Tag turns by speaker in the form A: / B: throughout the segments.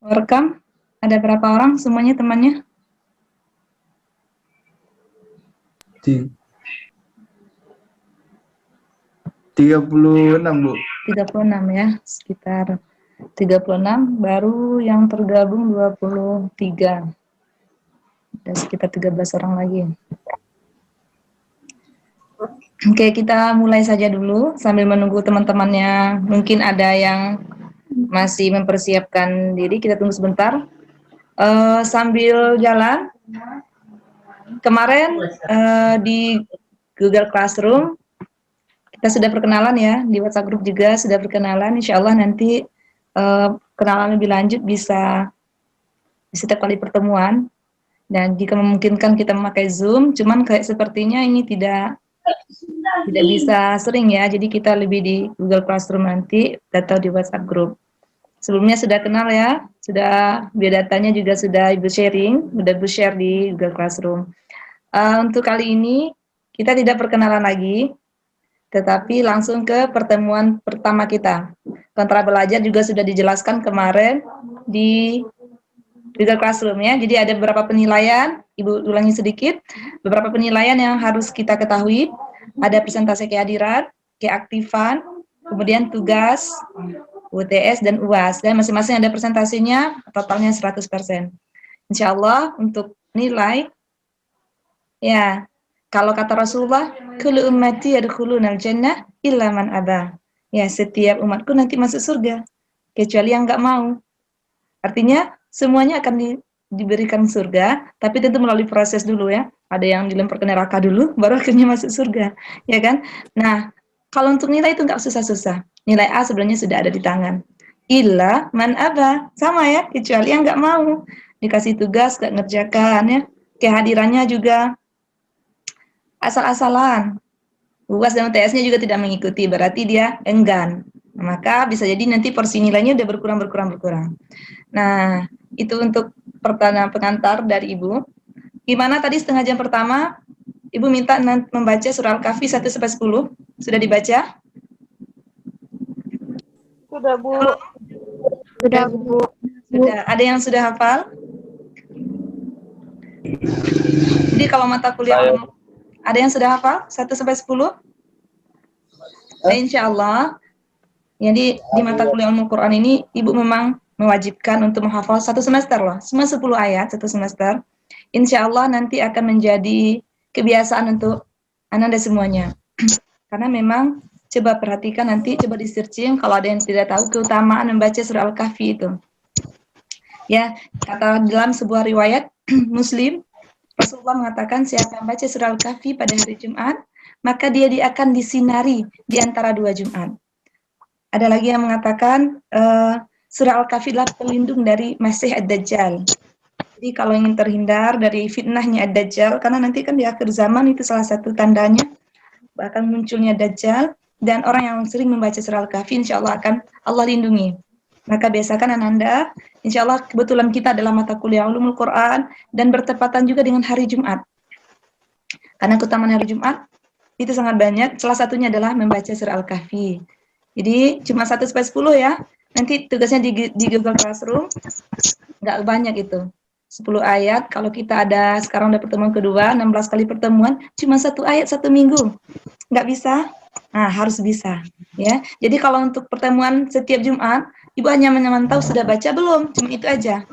A: Rekam, ada berapa orang semuanya temannya?
B: Di 36, Bu.
A: 36 ya, sekitar 36, baru yang tergabung 23. Ada sekitar 13 orang lagi. Oke, kita mulai saja dulu sambil menunggu teman-temannya. Mungkin ada yang masih mempersiapkan diri, kita tunggu sebentar. Sambil jalan, kemarin di Google Classroom kita sudah perkenalan ya, di WhatsApp group juga sudah perkenalan. Insya Allah nanti kenalan lebih lanjut bisa di setiap kali pertemuan. Dan jika memungkinkan kita memakai Zoom, cuman kayak sepertinya ini tidak bisa sering ya, jadi kita lebih di Google Classroom nanti atau di WhatsApp group. Sebelumnya sudah kenal ya, sudah biodatanya juga sudah Ibu sharing, sudah Ibu share di Google Classroom. Untuk kali ini kita tidak perkenalan lagi, tetapi langsung ke pertemuan pertama kita. Kontra belajar juga sudah dijelaskan kemarin di Google Classroom ya. Jadi ada beberapa penilaian, Ibu ulangi sedikit, beberapa penilaian yang harus kita ketahui. Ada presentasi kehadiran, keaktifan, kemudian tugas, UTS, dan UAS. Dan masing-masing ada presentasinya, totalnya 100%. Insya Allah untuk nilai, ya, kalau kata Rasulullah, kullu ummati yadkhulunal jannah illa man aba. Ya, setiap umatku nanti masuk surga, kecuali yang nggak mau. Artinya, semuanya akan diberikan surga, tapi tentu melalui proses dulu ya. Ada yang dilempar ke neraka dulu, baru akhirnya masuk surga, ya kan? Nah, kalau untuk nilai itu nggak susah-susah. Nilai A sebenarnya sudah ada di tangan. Illa man aba, sama ya, kecuali yang nggak mau. Dikasih tugas, nggak ngerjakan ya. Kehadirannya juga asal-asalan. UAS dan UTS-nya juga tidak mengikuti, berarti dia enggan. Maka bisa jadi nanti porsi nilainya udah berkurang. Nah, itu untuk pertanyaan pengantar dari Ibu. Gimana tadi setengah jam pertama, Ibu minta membaca surah Al-Kahfi 1-10. Sudah dibaca?
C: Sudah, Bu.
A: Sudah, Bu. Sudah. Ada yang sudah hafal? Jadi kalau mata kuliah ada yang sudah hafal 1-10? Insya Allah. Jadi di mata kuliah Ulumul Quran ini Ibu memang mewajibkan untuk menghafal 1 semester loh, cuma 10 ayat 1 semester. Insya Allah nanti akan menjadi kebiasaan untuk Ananda semuanya. Karena memang coba perhatikan nanti, coba di searching kalau ada yang tidak tahu keutamaan membaca surah Al-Kahfi itu. Ya, kata dalam sebuah riwayat Muslim, Rasulullah mengatakan siapa yang baca surah Al-Kahfi pada hari Jumat, maka dia akan disinari di antara 2 Jumat. Ada lagi yang mengatakan surah Al-Kahfi adalah pelindung dari Masih Ad-Dajjal. Jadi kalau ingin terhindar dari fitnahnya Ad-Dajjal, karena nanti kan di akhir zaman itu salah satu tandanya, bahkan munculnya Dajjal, dan orang yang sering membaca surah Al-Kahfi, insya Allah akan Allah lindungi. Maka biasakan Ananda, insya Allah kebetulan kita adalah mata kuliah Ulumul Quran, dan bertepatan juga dengan hari Jumat. Karena keutamaan hari Jumat, itu sangat banyak, salah satunya adalah membaca surah Al-Kahfi. Jadi cuma 1-10 ya. Nanti tugasnya di Google Classroom nggak banyak itu. 10 ayat. Kalau kita ada sekarang udah pertemuan kedua, 16 kali pertemuan, cuma 1 ayat 1 minggu. Nggak bisa? Nah, harus bisa. Ya. Jadi kalau untuk pertemuan setiap Jumat, Ibu hanya memantau sudah baca belum? Cuma itu aja.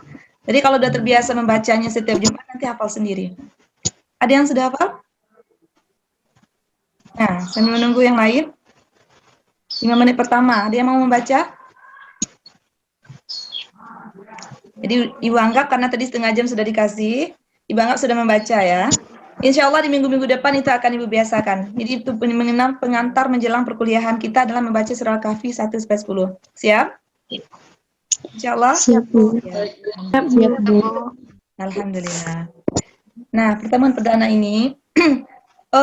A: Jadi kalau udah terbiasa membacanya setiap Jumat, nanti hafal sendiri. Ada yang sudah hafal? Nah, sambil menunggu yang lain. 5 menit pertama, ada yang mau membaca? Jadi Ibu anggap karena tadi setengah jam sudah dikasih, Ibu anggap sudah membaca ya. Insya Allah di minggu-minggu depan itu akan Ibu biasakan. Jadi itu mengenal pengantar menjelang perkuliahan kita adalah membaca surah Al-Kahfi 1-10. Siap? Insya Allah?
C: Siap, Bu.
A: Siap, Bu. Alhamdulillah. Nah, pertemuan perdana ini,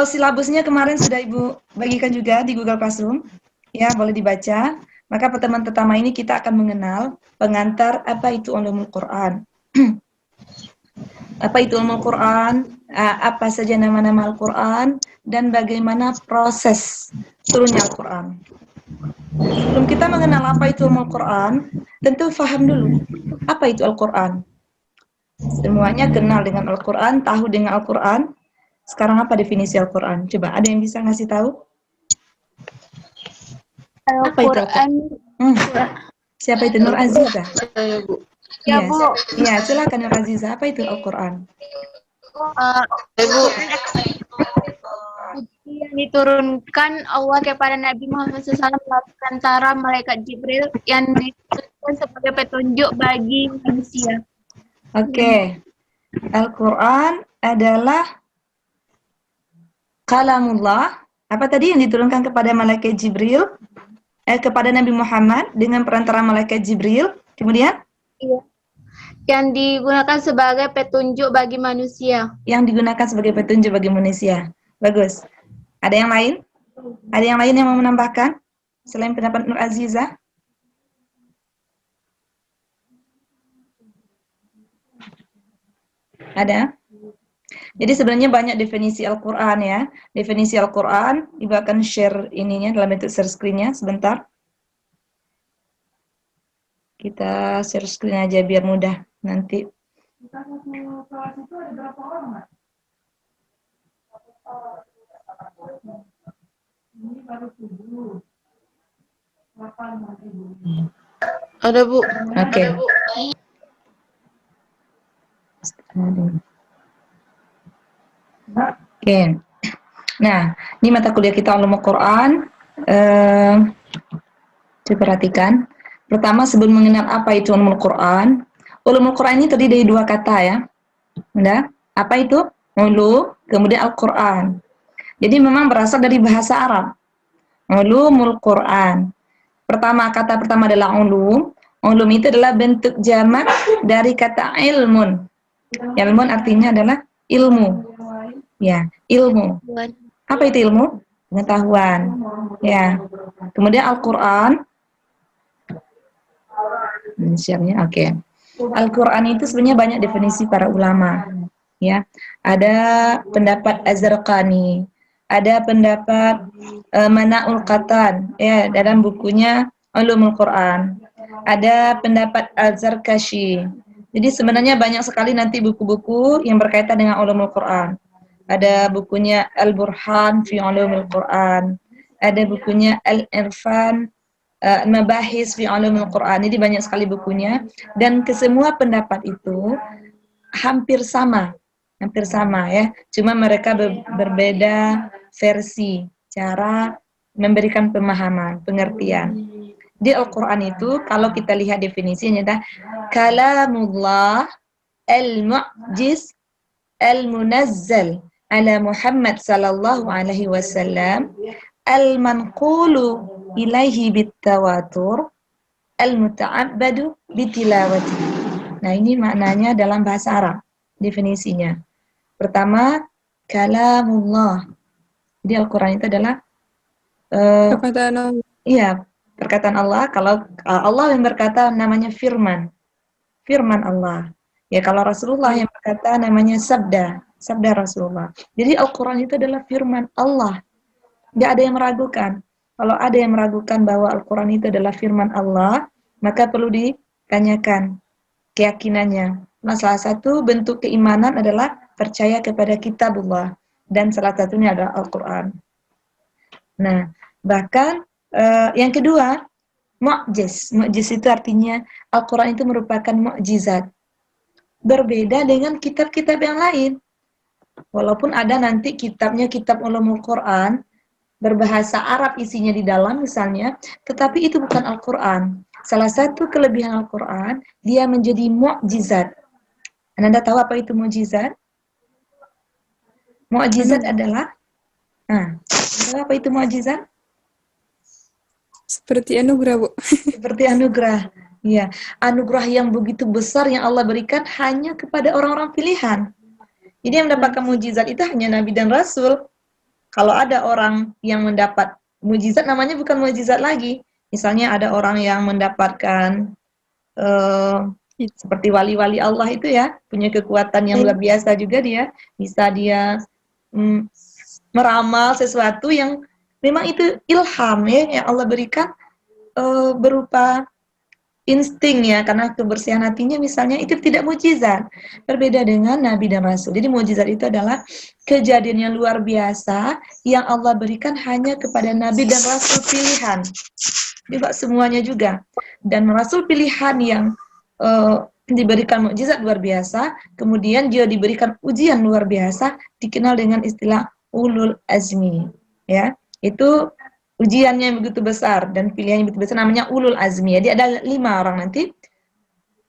A: silabusnya kemarin sudah Ibu bagikan juga di Google Classroom. Ya, boleh dibaca. Maka pertemuan pertama ini kita akan mengenal pengantar apa itu Ulumul Quran. Apa itu Ulumul Quran, apa saja nama-nama Al-Quran, dan bagaimana proses turunnya Al-Quran. Sebelum kita mengenal apa itu Ulumul Quran, tentu faham dulu apa itu Al-Quran. Semuanya kenal dengan Al-Quran, tahu dengan Al-Quran. Sekarang apa definisi Al-Quran? Coba ada yang bisa ngasih tahu? Apa itu Al-Quran?
C: Al-Quran.
A: Siapa itu? Nur Aziza?
C: Ya, Bu.
A: Iya,
C: Ya, Bu.
A: iya, silakan Nur Aziza. Apa itu Al-Quran?
C: Bu, yang diturunkan Allah kepada Nabi Muhammad SAW melalui antara malaikat Jibril yang diturunkan sebagai petunjuk bagi manusia.
A: Oke. Al-Quran adalah kalamullah. Apa tadi yang diturunkan kepada malaikat Jibril? Kepada Nabi Muhammad dengan perantara malaikat Jibril. Kemudian?
C: Iya. Yang digunakan sebagai petunjuk bagi manusia.
A: Yang digunakan sebagai petunjuk bagi manusia. Bagus. Ada yang lain? Ada yang lain yang mau menambahkan? Selain pendapat Nur Aziza? Ada? Jadi sebenarnya banyak definisi Al-Quran ya. Definisi Al-Quran, Ibu akan share ininya dalam bentuk share screen-nya sebentar. Kita share screen aja biar mudah nanti. Kita satu kelas itu ada berapa orang, Mbak? Ini baru 7. 8 nanti, Bu.
C: Ada, Bu.
A: Oke. Oke. Nah, ini mata kuliah kita Ulumul Quran. Coba perhatikan. Pertama, sebelum mengenal apa itu Ulumul Quran ini terdiri dari dua kata ya. Udah? Apa itu? Ulu, kemudian Al-Quran. Jadi memang berasal dari bahasa Arab. Ulumul Quran. Kata pertama adalah ulum. Ulum itu adalah bentuk jamak dari kata ilmun. Ilmun artinya adalah ilmu. Ya, ilmu. Apa itu ilmu? Pengetahuan. Ya. Kemudian Al-Quran. Oke. Al-Quran itu sebenarnya banyak definisi para ulama. Ya, ada pendapat Az-Zarqani, ada pendapat Mana'ul Qatan, ya, dalam bukunya Ulumul Quran. Ada pendapat Al-Zarkashi. Jadi sebenarnya banyak sekali nanti buku-buku yang berkaitan dengan Ulumul Quran. Ada bukunya Al-Burhan fi Ulumul Quran. Ada bukunya Al-Irfan Mabahis fi Ulumul Quran. Jadi banyak sekali bukunya dan kesemua pendapat itu hampir sama ya. Cuma mereka berbeda versi cara memberikan pemahaman, pengertian. Di Al-Quran itu kalau kita lihat definisinya adalah kalamullah al-mu'jiz al-munazzal ala Muhammad sallallahu alaihi wasallam al-manqulu ilaihi bitawatur al-muta'abbadu bitilawati. Nah, ini maknanya dalam bahasa Arab definisinya. Pertama, kalamullah. Jadi Al-Quran itu adalah perkataan Allah. Kalau Allah yang berkata namanya firman Allah. Ya, kalau Rasulullah yang berkata namanya sabda Rasulullah. Jadi Al-Quran itu adalah firman Allah. Nggak ada yang meragukan. Kalau ada yang meragukan bahwa Al-Quran itu adalah firman Allah, maka perlu ditanyakan keyakinannya. Nah, salah satu bentuk keimanan adalah percaya kepada kitabullah. Dan salah satunya adalah Al-Quran. Nah, bahkan yang kedua, mu'jiz. Mu'jiz itu artinya Al-Quran itu merupakan mu'jizat. Berbeda dengan kitab-kitab yang lain. Walaupun ada nanti kitabnya, kitab Ulumul Quran, berbahasa Arab isinya di dalam misalnya, tetapi itu bukan Al-Quran. Salah satu kelebihan Al-Quran, dia menjadi mu'jizat. Anda tahu apa itu mu'jizat? Mu'jizat adalah, apa itu mu'jizat?
D: Seperti anugerah, Bu.
A: Seperti anugerah. Ya, anugerah yang begitu besar yang Allah berikan hanya kepada orang-orang pilihan. Jadi yang mendapatkan mujizat itu hanya Nabi dan Rasul. Kalau ada orang yang mendapat mujizat, namanya bukan mujizat lagi. Misalnya ada orang yang mendapatkan seperti wali-wali Allah itu ya, punya kekuatan yang luar biasa juga dia. Bisa dia meramal sesuatu yang memang itu ilham ya, yang Allah berikan berupa insting ya, karena kebersihan hatinya misalnya, itu tidak mukjizat. Berbeda dengan nabi dan rasul. Jadi mukjizat itu adalah kejadian yang luar biasa yang Allah berikan hanya kepada nabi dan rasul pilihan. Tidak semuanya juga. Dan rasul pilihan yang diberikan mukjizat luar biasa, kemudian dia diberikan ujian luar biasa, dikenal dengan istilah ulul azmi. Ya, itu ujiannya yang begitu besar dan pilihannya begitu besar, namanya ulul azmi. Jadi ada 5 orang nanti,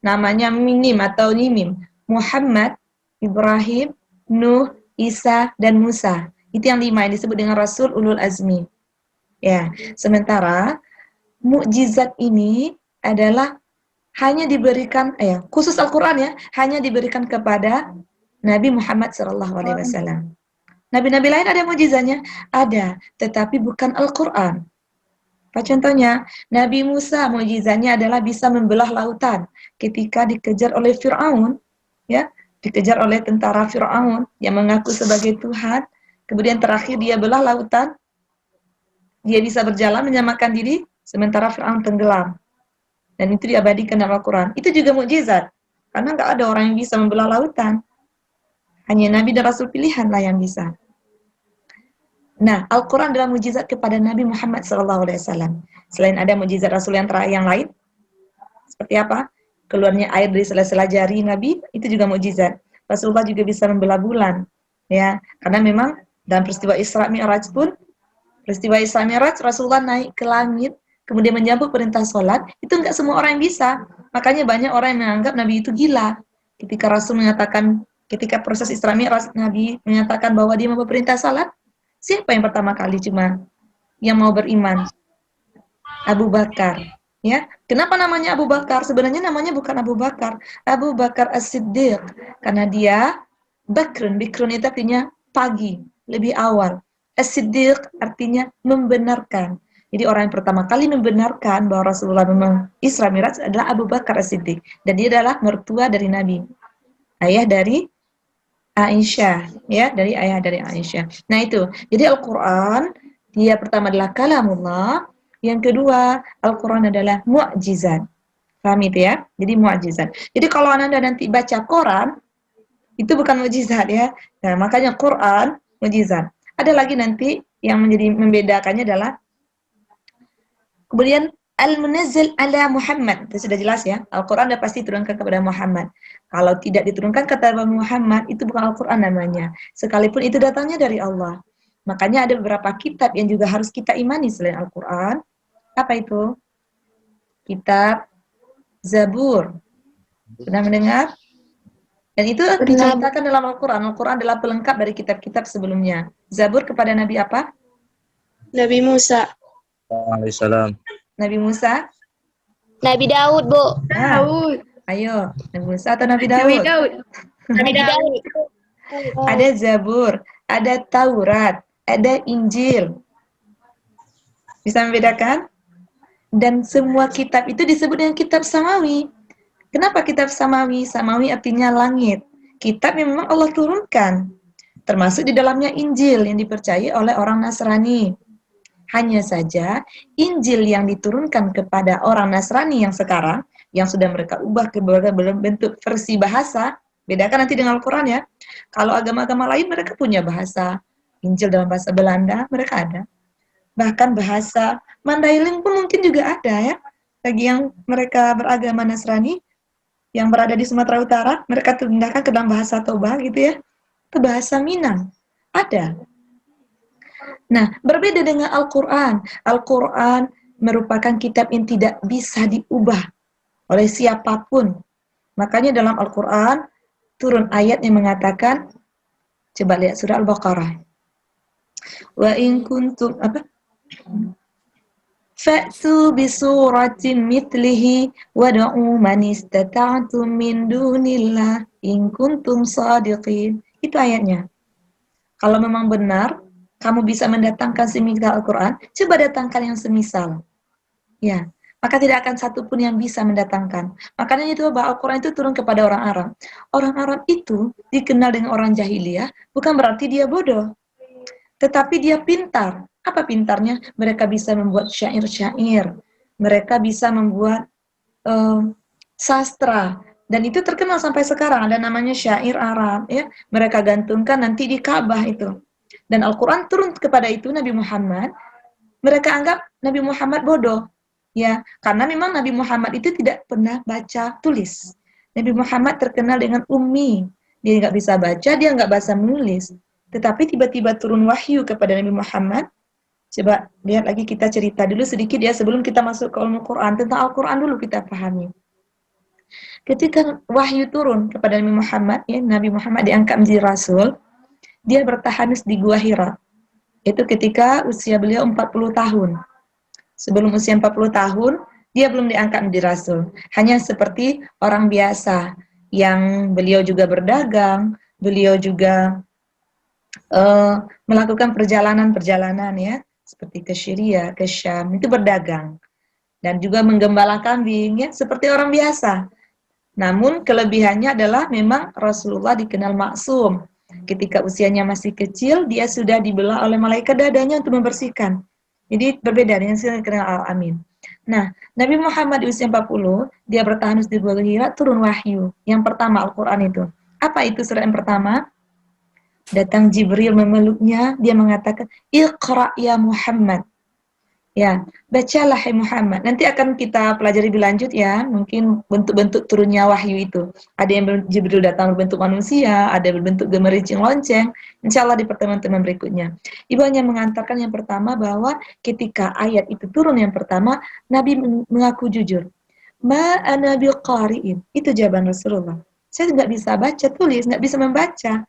A: namanya minim atau nimim. Muhammad, Ibrahim, Nuh, Isa, dan Musa. Itu yang 5 yang disebut dengan rasul ulul azmi. Ya, sementara mukjizat ini adalah hanya diberikan, khusus Al-Quran ya, hanya diberikan kepada Nabi Muhammad SAW. Nabi-nabi lain ada mukjizatnya? Ada, tetapi bukan Al-Quran. Apa contohnya? Nabi Musa mukjizatnya adalah bisa membelah lautan ketika dikejar oleh Fir'aun, ya, dikejar oleh tentara Fir'aun yang mengaku sebagai Tuhan, kemudian terakhir dia belah lautan, dia bisa berjalan menyelamatkan diri, sementara Fir'aun tenggelam. Dan itu diabadikan dalam Al-Quran. Itu juga mukjizat, karena nggak ada orang yang bisa membelah lautan. Hanya Nabi dan Rasul pilihan lah yang bisa. Nah, Al-Quran adalah mukjizat kepada Nabi Muhammad SAW. Selain ada mukjizat Rasul yang lain, seperti apa? Keluarnya air dari sela-sela jari Nabi, itu juga mukjizat. Rasulullah juga bisa membelah bulan, ya, karena memang dalam peristiwa Isra Mi'raj pun, peristiwa Isra Mi'raj, Rasulullah naik ke langit, kemudian menyambut perintah sholat, itu enggak semua orang yang bisa. Makanya banyak orang yang menganggap Nabi itu gila. Ketika Rasul mengatakan, ketika proses Isra Mi'raj, Nabi menyatakan bahwa dia mau perintah sholat, siapa yang pertama kali cuma yang mau beriman? Abu Bakar. Ya, kenapa namanya Abu Bakar? Sebenarnya namanya bukan Abu Bakar, Abu Bakar As-Siddiq, karena dia Bakrun itu artinya pagi, lebih awal. As-Siddiq artinya membenarkan. Jadi orang yang pertama kali membenarkan bahwa Rasulullah memang Isra Mi'raj adalah Abu Bakar As-Siddiq, dan dia adalah mertua dari Nabi, ayah dari Aisyah, ya, dari ayah dari Aisyah. Nah itu, jadi Al-Quran, dia pertama adalah kalamullah, yang kedua Al-Quran adalah mu'jizat. Paham itu ya? Jadi mu'jizat. Jadi kalau Anda nanti baca Quran, itu bukan mukjizat ya. Nah makanya Quran mukjizat. Ada lagi nanti yang menjadi membedakannya adalah kemudian Al-Munazzil ala Muhammad, itu sudah jelas ya. Al-Quran sudah pasti diturunkan kepada Muhammad. Kalau tidak diturunkan kepada Muhammad, itu bukan Al-Quran namanya. Sekalipun itu datangnya dari Allah. Makanya ada beberapa kitab yang juga harus kita imani selain Al-Quran. Apa itu? Kitab Zabur. Pernah mendengar? Dan itu diceritakan dalam Al-Quran. Al-Quran adalah pelengkap dari kitab-kitab sebelumnya. Zabur kepada Nabi apa?
D: Nabi Musa.
B: Waalaikumsalam.
A: Nabi Musa?
C: Nabi Daud, Bu.
D: Daud.
A: Ayo, Nabi Musa atau Nabi Daud?
D: Nabi Daud.
C: Nabi Daud.
A: Ada Zabur, ada Taurat, ada Injil. Bisa membedakan? Dan semua kitab itu disebut dengan kitab samawi. Kenapa kitab samawi? Samawi artinya langit. Kitab yang memang Allah turunkan. Termasuk di dalamnya Injil yang dipercayai oleh orang Nasrani. Hanya saja Injil yang diturunkan kepada orang Nasrani yang sekarang, yang sudah mereka ubah ke bentuk versi bahasa, bedakan nanti dengan Al-Quran ya. Kalau agama-agama lain mereka punya bahasa Injil dalam bahasa Belanda, mereka ada. Bahkan bahasa Mandailing pun mungkin juga ada ya. Bagi yang mereka beragama Nasrani, yang berada di Sumatera Utara, mereka pindahkan ke dalam bahasa Toba gitu ya. Itu bahasa Minang. Ada. Nah, berbeda dengan Al-Quran. Al-Quran merupakan kitab yang tidak bisa diubah oleh siapapun. Makanya dalam Al-Quran turun ayat yang mengatakan, coba lihat surah Al-Baqarah. Wa in kuntum fa'tu bi suratin mithlihi wad'u man istata'tum min dunillah in kuntum shadiqin. Itu ayatnya. Kalau memang benar kamu bisa mendatangkan semisal Al-Quran, coba datangkan yang semisal. Ya, maka tidak akan satu pun yang bisa mendatangkan. Makanya itu bahwa Al-Quran itu turun kepada orang Arab. Orang Arab itu dikenal dengan orang jahiliyah, bukan berarti dia bodoh. Tetapi dia pintar. Apa pintarnya? Mereka bisa membuat syair-syair. Mereka bisa membuat sastra, dan itu terkenal sampai sekarang. Ada namanya syair Arab, ya. Mereka gantungkan nanti di Ka'bah itu. Dan Al-Quran turun kepada itu Nabi Muhammad. Mereka anggap Nabi Muhammad bodoh, ya, karena memang Nabi Muhammad itu tidak pernah baca tulis. Nabi Muhammad terkenal dengan ummi, dia nggak bisa baca, dia nggak bisa menulis. Tetapi tiba-tiba turun wahyu kepada Nabi Muhammad. Coba lihat lagi, kita cerita dulu sedikit ya sebelum kita masuk ke ilmu Quran. Tentang Al-Quran dulu kita pahami. Ketika wahyu turun kepada Nabi Muhammad, ya, Nabi Muhammad diangkat menjadi Rasul, dia bertahanus di Gua Hira. Itu ketika usia beliau 40 tahun. Sebelum usia 40 tahun, dia belum diangkat menjadi Rasul. Hanya seperti orang biasa, yang beliau juga berdagang, beliau juga melakukan perjalanan-perjalanan, ya, seperti ke Syria, ke Syam, itu berdagang. Dan juga menggembala kambing, ya, seperti orang biasa. Namun kelebihannya adalah memang Rasulullah dikenal maksum. Ketika usianya masih kecil, dia sudah dibelah oleh malaikat dadanya untuk membersihkan. Jadi berbeda dengan yang dikenal Al-Amin. Nah, Nabi Muhammad di usia 40, dia bertahanus di Gua Hira, turun wahyu. Yang pertama Al-Quran itu. Apa itu surat yang pertama? Datang Jibril memeluknya, dia mengatakan, Iqra ya Muhammad. Ya, bacalah hai Muhammad. Nanti akan kita pelajari lebih lanjut ya, mungkin bentuk-bentuk turunnya wahyu itu. Ada yang Jibril datang berbentuk manusia, ada berbentuk gemericing lonceng. Insya Allah di pertemuan-pertemuan berikutnya. Ibu hanya mengantarkan yang pertama bahwa ketika ayat itu turun yang pertama, Nabi mengaku jujur. Ma ana biqari'in. Itu jawaban Rasulullah. Saya nggak bisa baca tulis, nggak bisa membaca.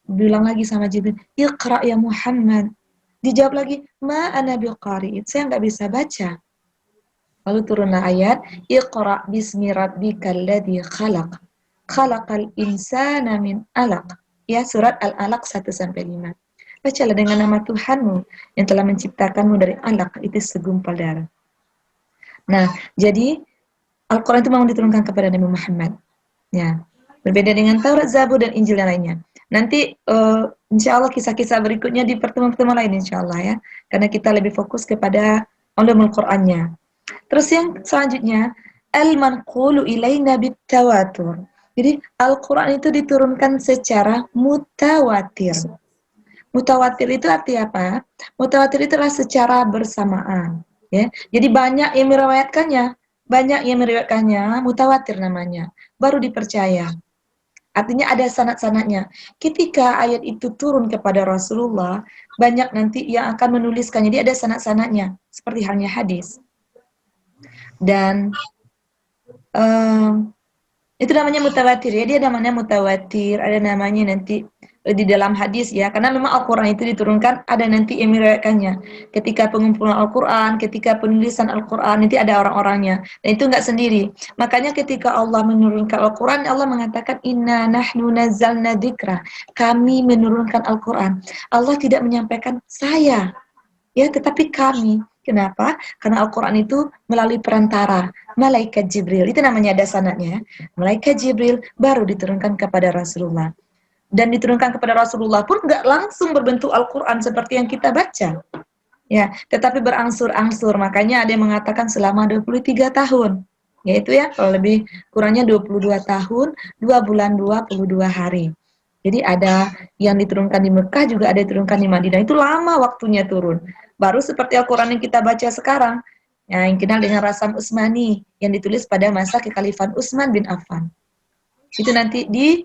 A: Bilang lagi sama Jibril, Iqra ya Muhammad. Dijawab lagi, ma ana biqari'in, saya nggak bisa baca. Lalu turunlah ayat, Iqra bismi rabbikal ladzi khalaq. Khalaqal insana min 'alaq. Ya, surat Al-Alaq 1-5. Bacalah dengan nama Tuhanmu yang telah menciptakanmu dari 'alaq, itu segumpal darah. Nah, jadi Al-Quran itu memang diturunkan kepada Nabi Muhammad. Ya, berbeda dengan Taurat, Zabur, dan Injil yang lainnya. Nanti insya Allah kisah-kisah berikutnya di pertemuan-pertemuan lain insya Allah ya. Karena kita lebih fokus kepada ulumul Qur'annya. Terus yang selanjutnya, al-manqulu ilaina bitawatur. Jadi Al-Quran itu diturunkan secara mutawatir. Mutawatir itu arti apa? Mutawatir itu adalah secara bersamaan. Ya. Jadi banyak yang meriwayatkannya, mutawatir namanya. Baru dipercaya. Artinya ada sanad-sanadnya. Ketika ayat itu turun kepada Rasulullah, banyak nanti yang akan menuliskannya. Jadi ada sanad-sanadnya, seperti halnya hadis. Dan itu namanya mutawatir ya. Dia namanya mutawatir. Ada namanya nanti di dalam hadis ya. Karena memang Al-Quran itu diturunkan, ada nanti yang meriwayatkannya. Ketika pengumpulan Al-Quran, ketika penulisan Al-Quran, nanti ada orang-orangnya. Dan itu enggak sendiri. Makanya ketika Allah menurunkan Al-Quran, Allah mengatakan, Inna nahnu nazzalna dzikra. Kami menurunkan Al-Quran. Allah tidak menyampaikan saya, ya, tetapi kami. Kenapa? Karena Al-Quran itu melalui perantara malaikat Jibril. Itu namanya ada sanadnya. Malaikat Jibril baru diturunkan kepada Rasulullah. Dan diturunkan kepada Rasulullah pun nggak langsung berbentuk Al-Quran seperti yang kita baca. Ya, tetapi berangsur-angsur. Makanya ada yang mengatakan selama 23 tahun. Yaitu ya, kalau lebih kurangnya 22 tahun, 2 bulan 22 hari. Jadi ada yang diturunkan di Mekah, juga ada yang diturunkan di Madinah. Itu lama waktunya turun. Baru seperti Al-Quran yang kita baca sekarang. Yang dikenal dengan Rasam Utsmani, yang ditulis pada masa kekhalifahan Utsman bin Affan. Itu nanti di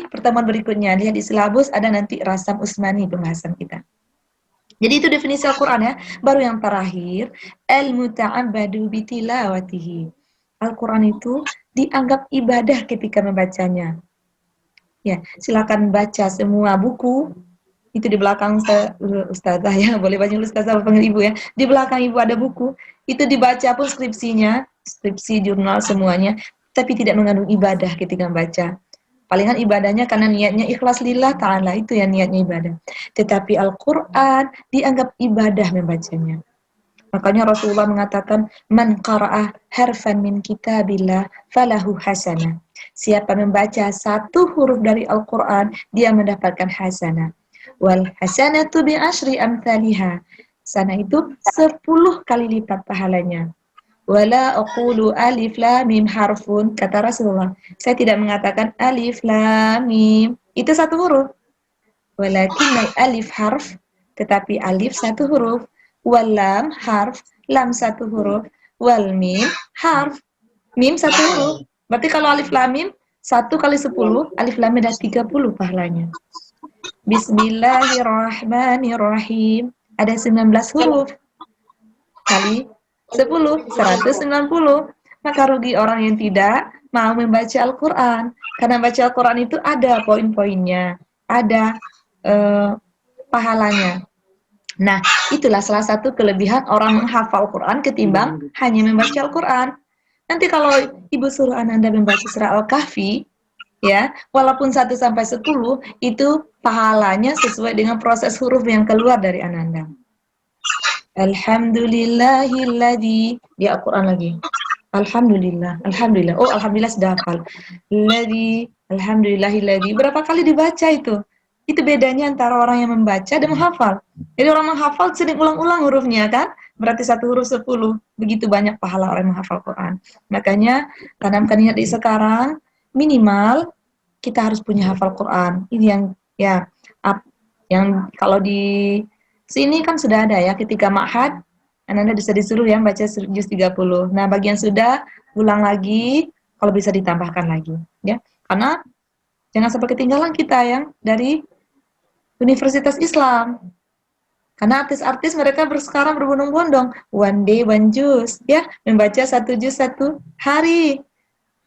A: pertemuan berikutnya, lihat di silabus ada nanti Rasam Utsmani pembahasan kita. Jadi itu definisi Al-Quran ya. Baru yang terakhir, al-muta'abbadu bitilawatihi. Al-Quran itu dianggap ibadah ketika membacanya. Ya, silakan baca semua buku. Itu di belakang ustazah ya, boleh baca ustazah panggil ibu ya. Di belakang ibu ada buku. Itu dibaca pun skripsinya, skripsi, jurnal semuanya, tapi tidak mengandung ibadah ketika membaca. Palingan ibadahnya karena niatnya ikhlas lillah ta'ala, itu yang niatnya ibadah. Tetapi Al-Quran dianggap ibadah membacanya. Makanya Rasulullah mengatakan, Man qara'ah harfan min kitabillah falahu hasanah. Siapa membaca satu huruf dari Al-Quran, dia mendapatkan hasanah. Wal hasanatu bi asyri amthaliha. Sana itu 10 kali lipat pahalanya. Wala aqulu alif lam mim harfun, kata Rasulullah. Saya tidak mengatakan alif lam mim. Itu satu huruf. Walakin alif harf, tetapi alif satu huruf. Wal lam harf, lam satu huruf. Wal mim harf, mim satu huruf. Berarti kalau alif lam mim 1 kali 10, alif lam mim ada 30 pahalanya. Bismillahirrahmanirrahim. Ada 19 huruf. Kali 10, 190. Maka rugi orang yang tidak mau membaca Al-Quran. Karena baca Al-Quran itu ada poin-poinnya. Ada pahalanya. Nah, itulah salah satu kelebihan orang menghafal Quran ketimbang hanya membaca Al-Quran. Nanti kalau ibu suruh Ananda membaca surah Al-Kahfi, ya, walaupun 1 sampai 10 itu pahalanya sesuai dengan proses huruf yang keluar dari Ananda. Alhamdulillahilladzi, di Al-Quran lagi. Alhamdulillah. Oh, alhamdulillah sudah hafal. Alhamdulillahilladzi. Berapa kali dibaca itu? Itu bedanya antara orang yang membaca dan menghafal. Jadi orang menghafal sering ulang-ulang hurufnya kan? Berarti 1 huruf 10. Begitu banyak pahala orang yang menghafal Quran. Makanya tanamkan niat di sekarang, minimal kita harus punya hafal Quran. Ini yang kalau di sini kan sudah ada ya, ketika ma'had Anda bisa disuruh yang baca juz 30. Nah, bagi yang sudah ulang lagi, kalau bisa ditambahkan lagi ya. Karena jangan sampai ketinggalan kita yang dari Universitas Islam. Karena artis-artis mereka sekarang berbondong-bondong, one day one juz ya, membaca 1 juz 1 hari.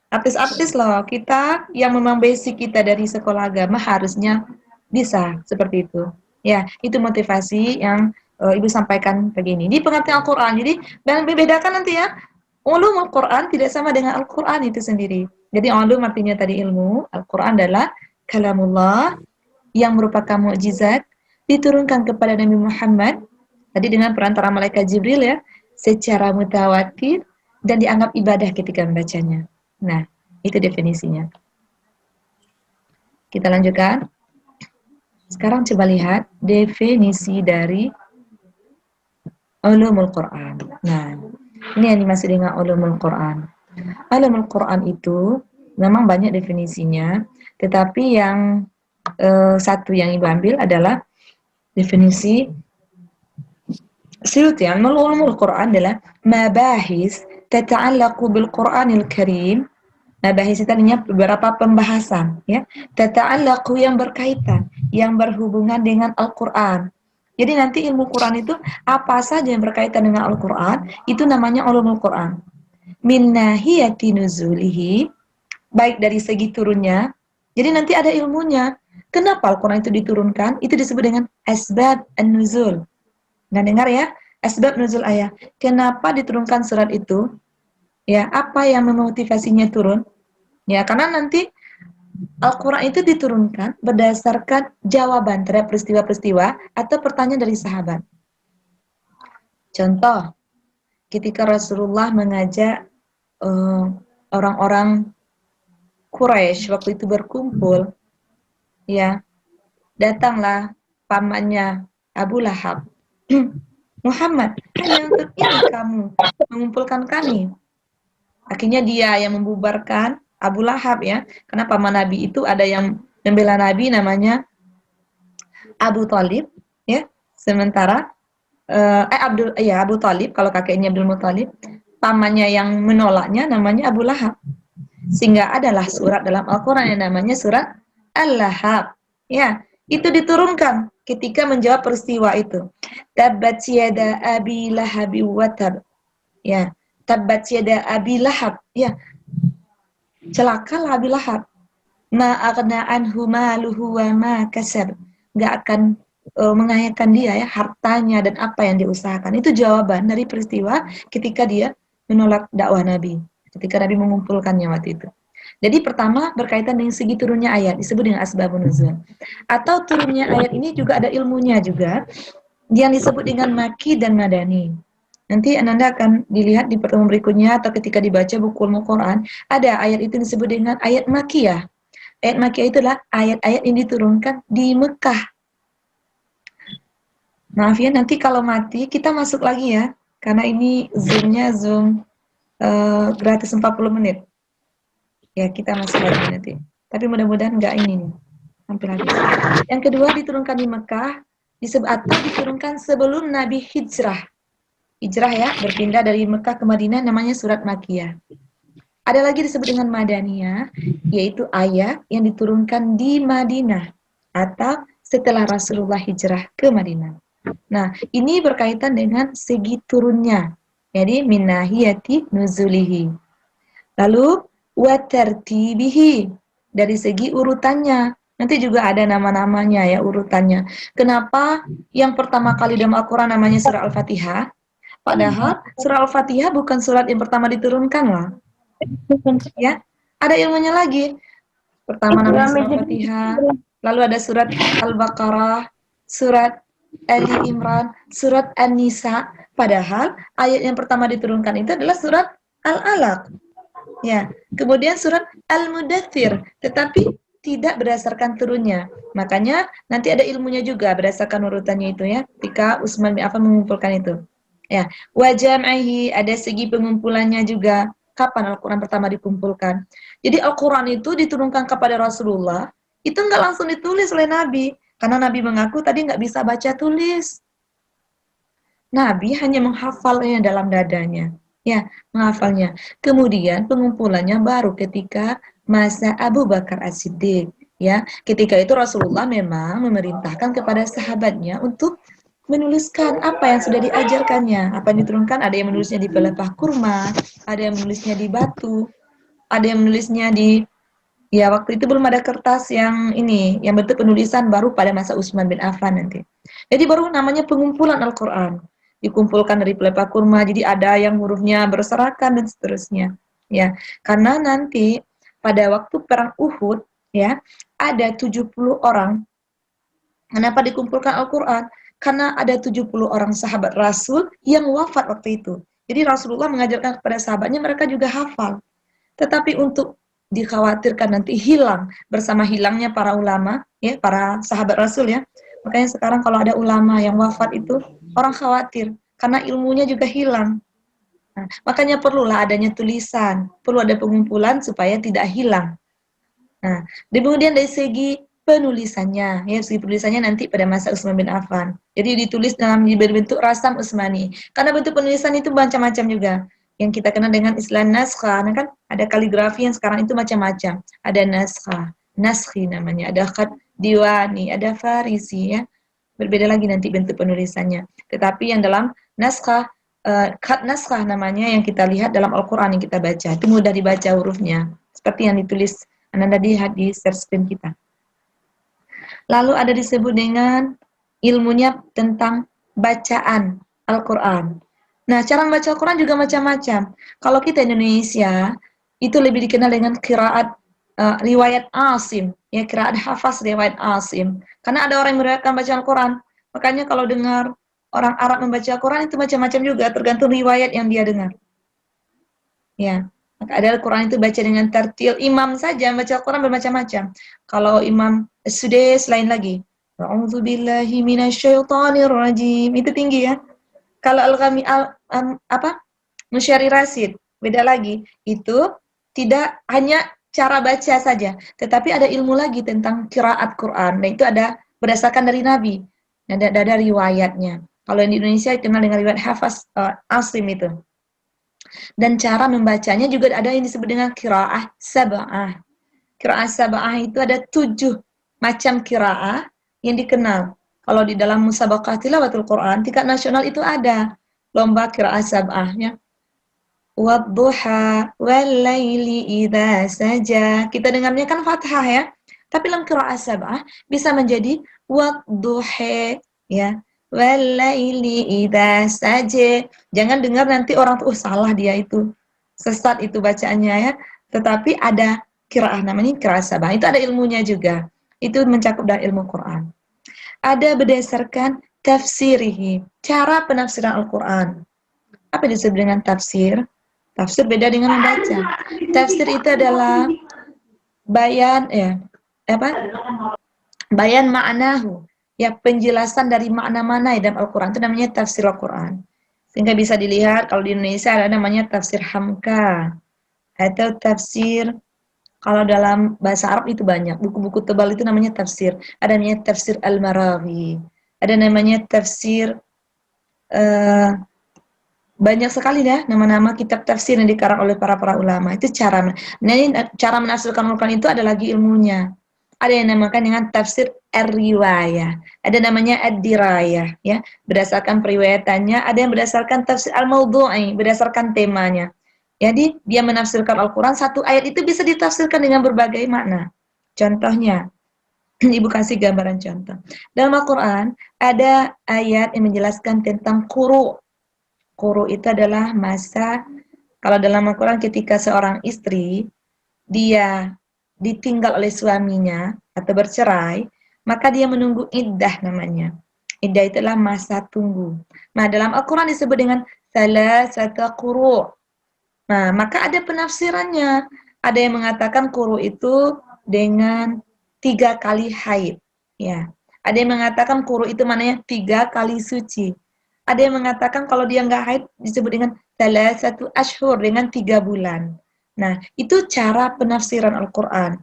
A: Artis-artis loh, kita yang memang basic kita dari sekolah agama harusnya bisa seperti itu. Ya, itu motivasi yang Ibu sampaikan begini. Di pengertian Al-Quran, jadi bedakan nanti ya, ulum Al-Quran tidak sama dengan Al-Quran itu sendiri. Jadi ulum artinya tadi ilmu, Al-Quran adalah kalamullah yang merupakan mukjizat diturunkan kepada Nabi Muhammad tadi dengan perantara malaikat Jibril ya, secara mutawatir dan dianggap ibadah ketika membacanya. Nah, itu definisinya. Kita lanjutkan. Sekarang coba lihat definisi dari ulumul Quran. Nah, ini yang dimaksud dengan ulumul Quran. Ulumul Quran itu memang banyak definisinya, tetapi yang satu yang Ibu ambil adalah definisi Suyuti. Ulumul Quran adalah mabahis tata'allaqu bil Qur'anil Karim. Mabahis itu artinya beberapa pembahasan ya, tata'allaqu yang berkaitan, yang berhubungan dengan Al-Quran. Jadi nanti ilmu Quran itu apa saja yang berkaitan dengan Al-Quran, itu namanya ulumul Quran. Min nahiyati nuzulihi, baik dari segi turunnya, jadi nanti ada ilmunya. Kenapa Al-Quran itu diturunkan? Itu disebut dengan asbab an-nuzul. Nah, dengar ya, asbab nuzul ayat. Kenapa diturunkan surat itu? Ya, apa yang memotivasinya turun? Ya, karena nanti Al-Quran itu diturunkan berdasarkan jawaban terhadap peristiwa-peristiwa atau pertanyaan dari sahabat. Contoh, ketika Rasulullah mengajak orang-orang Quraisy waktu itu berkumpul, ya, datanglah pamannya Abu Lahab. Muhammad, hanya untuk ini kamu mengumpulkan kami. Akhirnya dia yang membubarkan Abu Lahab ya, karena paman Nabi itu ada yang membela Nabi namanya Abu Thalib ya, sementara Abu Thalib kalau kakeknya Abdul Muthalib, pamannya yang menolaknya namanya Abu Lahab. Sehingga adalah surat dalam Al-Qur'an yang namanya surat Al-Lahab. Ya, itu diturunkan ketika menjawab peristiwa itu. Tabbat yada Abi Lahab wa tab. Ya, tabbat yada Abi Lahab. Ya, celakalah Abi Lahab. Ma aghna anhu maluhu wa ma kasab. Enggak akan mengayakan dia ya, hartanya dan apa yang diusahakan. Itu jawaban dari peristiwa ketika dia menolak dakwah Nabi. Ketika Nabi mengumpulkannya waktu itu. Jadi pertama berkaitan dengan segi turunnya ayat, disebut dengan asbabun nuzul. Atau turunnya ayat ini juga ada ilmunya juga, yang disebut dengan maki dan madani. Nanti Ananda akan dilihat di pertemuan berikutnya atau ketika dibaca buku ilmu Quran, ada ayat itu disebut dengan ayat makiyah. Ayat makiyah itulah ayat-ayat yang diturunkan di Mekah. Maaf ya, nanti kalau mati kita masuk lagi ya, karena ini Zoom-nya Zoom gratis 40 menit. Ya, kita masih lagi nanti. Tapi mudah-mudahan nggak ini nih, hampir habis. Yang kedua diturunkan di Mekah, atau diturunkan sebelum Nabi hijrah. Hijrah ya, berpindah dari Mekah ke Madinah, namanya surat Makkiyah. Ada lagi disebut dengan Madaniyah, yaitu ayat yang diturunkan di Madinah atau setelah Rasulullah hijrah ke Madinah. Nah, ini berkaitan dengan segi turunnya. Jadi min nahiyati nuzulihi. Lalu wa tartibihi, dari segi urutannya. Nanti juga ada nama-namanya ya, urutannya. Kenapa yang pertama kali dalam Al-Qur'an namanya surah Al-Fatihah? Padahal surah Al-Fatihah bukan surat yang pertama diturunkan lah. Ya, ada ilmunya lagi. Pertama namanya surah Al-Fatihah, lalu ada surat Al-Baqarah, surat Ali Imran, surat An-Nisa. Padahal ayat yang pertama diturunkan itu adalah surat Al-Alaq. Ya, kemudian surat Al-Mudaththir, tetapi tidak berdasarkan turunnya. Makanya nanti ada ilmunya juga berdasarkan urutannya itu ya, ketika Utsman bin Affan mengumpulkan itu. Ya, wa jam'ihi, ada segi pengumpulannya juga. Kapan Al-Quran pertama dikumpulkan? Jadi Al-Quran itu diturunkan kepada Rasulullah, itu nggak langsung ditulis oleh Nabi, karena Nabi mengaku tadi nggak bisa baca tulis. Nabi hanya menghafalnya dalam dadanya, ya, menghafalnya. Kemudian pengumpulannya baru ketika masa Abu Bakar As-Siddiq, ya. Ketika itu Rasulullah memang memerintahkan kepada sahabatnya untuk menuliskan apa yang sudah diajarkannya, apa yang diturunkan. Ada yang menulisnya di pelepah kurma, ada yang menulisnya di batu, ada yang menulisnya di, ya waktu itu belum ada kertas yang ini, yang bentuk penulisan baru pada masa Utsman bin Affan nanti. Jadi baru namanya pengumpulan Al-Quran, dikumpulkan dari pelepah kurma, jadi ada yang hurufnya berserakan dan seterusnya. Ya, karena nanti pada waktu perang Uhud, ya, ada 70 orang. Kenapa dikumpulkan Al-Quran? Karena ada 70 orang sahabat Rasul yang wafat waktu itu. Jadi Rasulullah mengajarkan kepada sahabatnya, mereka juga hafal. Tetapi untuk dikhawatirkan nanti hilang bersama hilangnya para ulama, ya, para sahabat Rasul ya. Makanya sekarang kalau ada ulama yang wafat itu, orang khawatir karena ilmunya juga hilang. Nah, makanya perlulah adanya tulisan, perlu ada pengumpulan supaya tidak hilang. Nah, kemudian dari segi penulisannya, ya, segi penulisannya nanti pada masa Utsman bin Affan. Jadi ditulis dalam berbentuk rasam Utsmani. Karena bentuk penulisan itu macam-macam juga. Yang kita kenal dengan istilah naskah, nah kan ada kaligrafi yang sekarang itu macam-macam. Ada naskah, naskhi namanya, ada khat diwani, ada farisi ya. Berbeda lagi nanti bentuk penulisannya. Tetapi yang dalam naskah, khat naskah namanya, yang kita lihat dalam Al-Qur'an yang kita baca, itu mudah dibaca hurufnya. Seperti yang ditulis Anda di hadis screen kita. Lalu ada disebut dengan ilmunya tentang bacaan Al-Quran. Nah, cara membaca Al-Quran juga macam-macam. Kalau kita Indonesia, itu lebih dikenal dengan qiraat riwayat Asim, ya, qiraat hafaz riwayat Asim. Karena ada orang yang meriwayatkan baca Al-Quran. Makanya kalau dengar orang Arab membaca Al-Quran itu macam-macam juga, tergantung riwayat yang dia dengar. Ya. Maka ada Al-Quran itu baca dengan tartil. Imam saja baca Al-Quran bermacam-macam. Kalau Imam Sudais lain lagi. A'udzubillahi minasyaitonirrajim. Itu tinggi ya. Kalau Al-Ghami Musyari Rasid, beda lagi. Itu tidak hanya cara baca saja, tetapi ada ilmu lagi tentang qiraat Quran. Dan itu ada berdasarkan dari Nabi. Ada riwayatnya. Kalau di Indonesia dikenal dengan riwayat Hafaz Asim itu. Dan cara membacanya juga ada yang disebut dengan qiraah sab'ah. Qiraah sab'ah itu ada 7 macam qiraah yang dikenal. Kalau di dalam musabaqah tilawatul Quran, tingkat nasional itu ada lomba qiraah sab'ah ya. Wadduha wal-laili idza saja. Kita dengarnya kan fathah ya. Tapi dalam qiraah sab'ah bisa menjadi wadduha ya. Walaili idza saja. Jangan dengar nanti orang tuh salah dia itu. Sesat itu bacaannya ya. Tetapi ada qiraah namanya qiraah sab'ah. Itu ada ilmunya juga. Itu mencakup dalam ilmu Quran. Ada berdasarkan tafsirihi, cara penafsiran Al-Quran. Apa disebut dengan tafsir? Tafsir beda dengan membaca. Tafsir itu adalah bayan bayan ma'nahu. Ya, penjelasan dari makna-makna dalam Al-Quran itu namanya tafsir Al-Quran. Sehingga bisa dilihat kalau di Indonesia ada namanya tafsir Hamka atau tafsir, kalau dalam bahasa Arab itu banyak, buku-buku tebal itu namanya tafsir. Ada namanya tafsir Al-Maraghi, ada namanya tafsir, banyak sekali ya nama-nama kitab tafsir yang dikarang oleh para ulama. Itu cara menafsirkan Al-Quran itu ada lagi ilmunya. Ada yang namakan dengan tafsir ar-riwayah, ada namanya ad-dirayah, ya, berdasarkan periwayatannya. Ada yang berdasarkan tafsir al-maudhu'i, berdasarkan temanya. Jadi dia menafsirkan Al-Quran, satu ayat itu bisa ditafsirkan dengan berbagai makna. Contohnya, Ibu kasih gambaran contoh. Dalam Al-Quran ada ayat yang menjelaskan tentang quru'. Quru itu adalah masa, kalau dalam Al-Quran ketika seorang istri dia ditinggal oleh suaminya atau bercerai, maka dia menunggu iddah namanya. Iddah itu adalah masa tunggu. Nah, dalam Al-Quran disebut dengan salasata quru'. Nah, maka ada penafsirannya. Ada yang mengatakan quru itu dengan 3 kali haid. Ya. Ada yang mengatakan quru itu maknanya 3 kali suci. Ada yang mengatakan kalau dia nggak haid disebut dengan salasatu ashhur, dengan 3 bulan. Nah, itu cara penafsiran Al-Quran.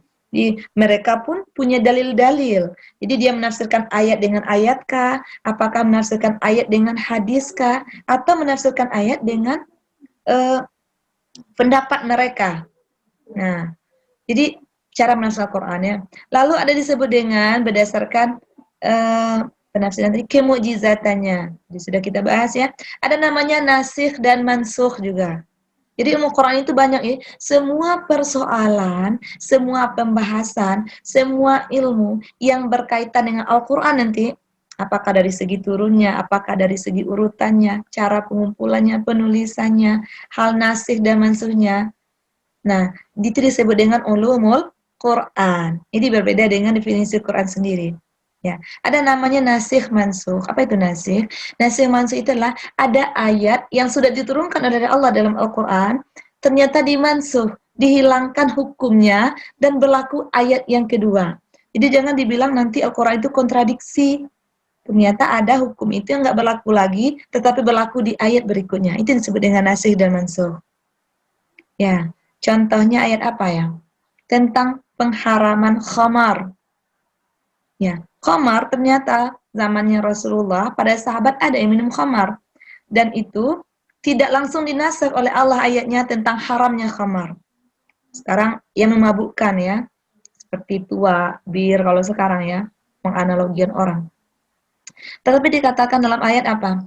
A: Mereka pun punya dalil-dalil. Jadi dia menafsirkan ayat dengan ayat kah? Apakah menafsirkan ayat dengan hadis kah? Atau menafsirkan ayat dengan pendapat mereka. Nah, jadi cara menafsirkan Al-Qurannya. Lalu ada disebut dengan berdasarkan penafsiran tadi kemu'jizatannya. Jadi sudah kita bahas ya. Ada namanya nasikh dan mansukh juga. Jadi ilmu Quran itu banyak ya. Semua persoalan, semua pembahasan, semua ilmu yang berkaitan dengan Al-Quran nanti, apakah dari segi turunnya, apakah dari segi urutannya, cara pengumpulannya, penulisannya, hal nasikh dan mansukhnya. Nah, itu disebut dengan ulumul Quran. Ini berbeda dengan definisi Quran sendiri. Ya, ada namanya nasikh mansukh. Apa itu nasikh? Nasikh mansukh itu adalah ada ayat yang sudah diturunkan oleh Allah dalam Al-Quran, ternyata dimansuh, dihilangkan hukumnya dan berlaku ayat yang kedua. Jadi jangan dibilang nanti Al-Quran itu kontradiksi. Ternyata ada hukum itu yang nggak berlaku lagi, tetapi berlaku di ayat berikutnya. Itu disebut dengan nasikh dan mansukh. Ya, contohnya ayat apa ya? Tentang pengharaman khamar. Ya, khamar ternyata zamannya Rasulullah, pada sahabat ada yang minum khamar. Dan itu tidak langsung dinasakh oleh Allah ayatnya tentang haramnya khamar. Sekarang yang memabukkan ya, seperti tua, bir kalau sekarang ya, menganalogikan orang. Tetapi dikatakan dalam ayat apa?